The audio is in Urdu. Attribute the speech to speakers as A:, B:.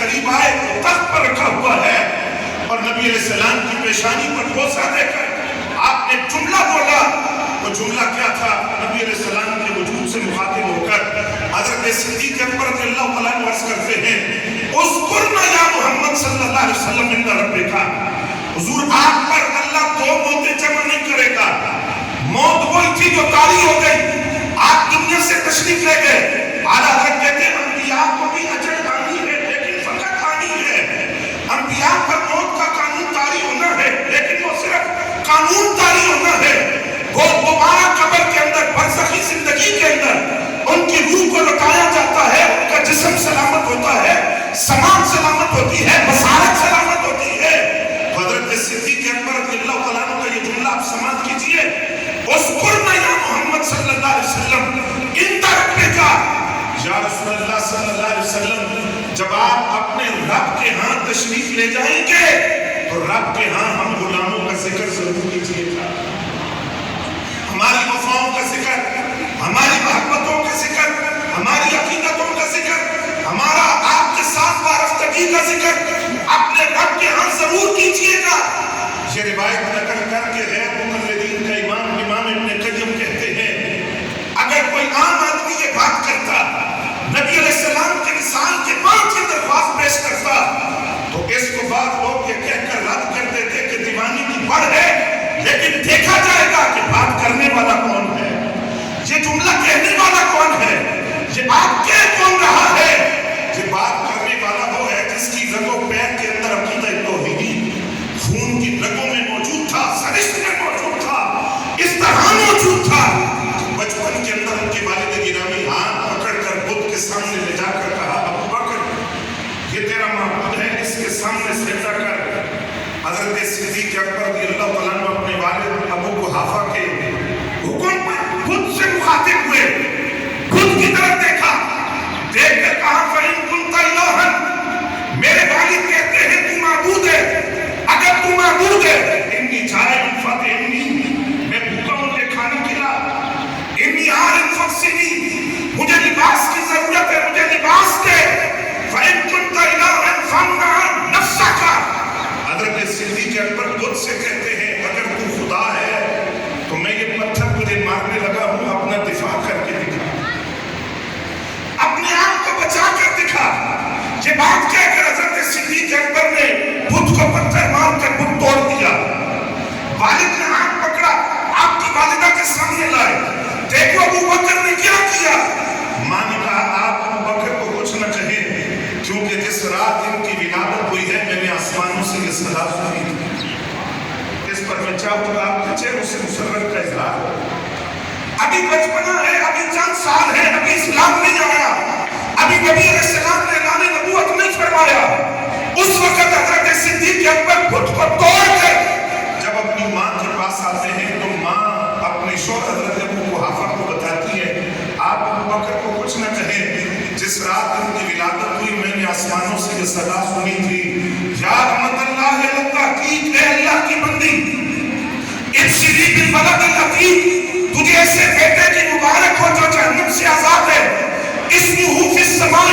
A: قریب آئے تو تخت پر رکھا ہوا ہے اور نبی علیہ السلام کی پیشانی پر بوسہ دے کر آپ نے جملہ بولا. وہ جملہ کیا تھا؟ نبی علیہ السلام کے وجود سے مخاطب ہو کر حضرت صدیق اکبر رضی اللہ تعالیٰ عنہ عرض کرتے ہیں اذکرنا یا محمد صلی اللہ علیہ وسلم عند ربک. حضور آپ پر اللہ دو موتیں جمع نہیں کرے گا. موت وہی تھی جو طاری ہو گئی, آپ دنیا سے تشریف لے گئے. اعلیٰ حضرت کہتے ہیں انبیاء کو بھی اجل آنی ہے لیکن فقط آنی ہے. انبیاء پر موت کا قانون طاری ہونا ہے لیکن وہ صرف قانون طاری ہونا ہے. وہ دوبارہ قبر کے اندر برزخی زندگی کے اندر ان کی روح کو لوٹایا جاتا ہے, ان کا جسم سلامت ہوتا ہے, سماعت سلامت ہوتی ہے, بصارت سلامت ہوتی ہے. حضرت صدیق اکبر رضی اللہ تعالیٰ عنہ کا یہ جملہ آپ سماعت کیجئے اذکرنا یا محمد صلی اللہ علیہ وسلم عند ربک. یا رسول اللہ صلی اللہ علیہ وسلم جب آپ اپنے رب کے ہاں تشریف لے جائیں گے تو رب کے ہاں ہم غلاموں کا ذکر ضرور کیجئے گا. ہماری وفاؤں کا ذکر, ہماری محبتوں کا ذکر, ہماری عقیدتوں کا ذکر, ہمارا آپ کے ساتھ وابستگی کا ذکر اپنے رب کے ہاں ضرور کیجئے گا. یہ روایت نقل کر کے غیر مقلدین کا امام ابن قیم کہتے ہیں اگر کوئی عام آدمی یہ بات کرتا, نبی علیہ السلام کے وصال کے بعد یہ درخواست پیش کرتا تو اس کو بعد لوگ یہ کہہ کر رد کر دیتے کہ دیوانی کی بڑھ ہے, لیکن دیکھا جائے گا کہ بات کرنے والا کون ہے, یہ جملہ کہنے والا کون ہے, یہ بات کہہ کون رہا ہے. یہ بات کرنے والا وہ ہے جس کی رگ و پیر کے اندر عقیدہ توحیدی خون کی رگوں میں موجود تھا, سرشت میں موجود تھا, اس طرح موجود تھا. بچپن کے اندر ان کے والد گرامی ہاتھ پکڑ کر بدھ کے سامنے لے جا کر کہا ابو بکر یہ تیرا معبود ہے, اس کے سامنے سجدہ کر. حضرت صدیق اکبر رضی اللہ تعالیٰ عنہ اپنے والد ابو قحافہ کے حکم پر خود سے مخاطب ہوئے, خود کی طرف دیکھا, دیکھ کر کہا فَإِن كُنْتَ إِلَٰهًا, میرے والد کہتے ہیں تو معبود ہے, اگر تو معبود ہے انی جائع فَأَطْعِمْنِی, میں بھوکا مجھے کھانا کھلا, انی عارٍ فَاغْسِلْنِی, مجھے لباس کی ضرورت ہے, مجھے لباس دے. فَإِن كُنْتَ إِلَٰهًا فَامْنَعْ نَفْسَكَ. حضرت صدیق اکبر خود سے کہتے ہیں اگر تو خدا ہے تو میں یہ پتھر تجھے مارنے لگا ہوں, اپنا دفاع کر کے دکھا, اپنے آپ کو بچا کر دکھا. یہ بات کہہ کر حضرت صدیق اکبر نے بت کو پتھر مار کر بت توڑ دیا. والد نے ہاتھ پکڑا, آپ کی والدہ کے سامنے لائے, دیکھو ابو بکر نے کیا کیا. ماں نے کہا آپ ابو بکر کو کچھ نہ کہیں کیونکہ جس رات ان کی ولادت ہوئی ہے میں نے آسمانوں سے یہ صدا سنی تھی. اس پر میں چاہوں گا آپ کے چہروں سے مسرت کا اظہار ہو. ابھی بچپنا ہے, ابھی چند سال ہے, ابھی اسلام نہیں آیا, ابھی نبی علیہ السلام نے اعلان نبوت نہیں فرمایا. اس وقت حضرت صدیق اکبر خود کو توڑ کر جب اپنی ماں کے پاس آتے ہیں تو ماں اپنے شوہر حضرت ابو قحافہ کو بتاتی ہے آپ ابو بکر کو کچھ نہ کہیں, جس رات ان کی ولادت ہوئی میں نے آسمانوں سے یہ صدا سنی تھی یا رحمت اللہ التحقیق, اے اللہ کی بندی ابشری بالولد العتیق, تجھے ایسے بیٹے کی مبارک ہو جو جہنم سے آزاد ہے, اسمہ فی السماء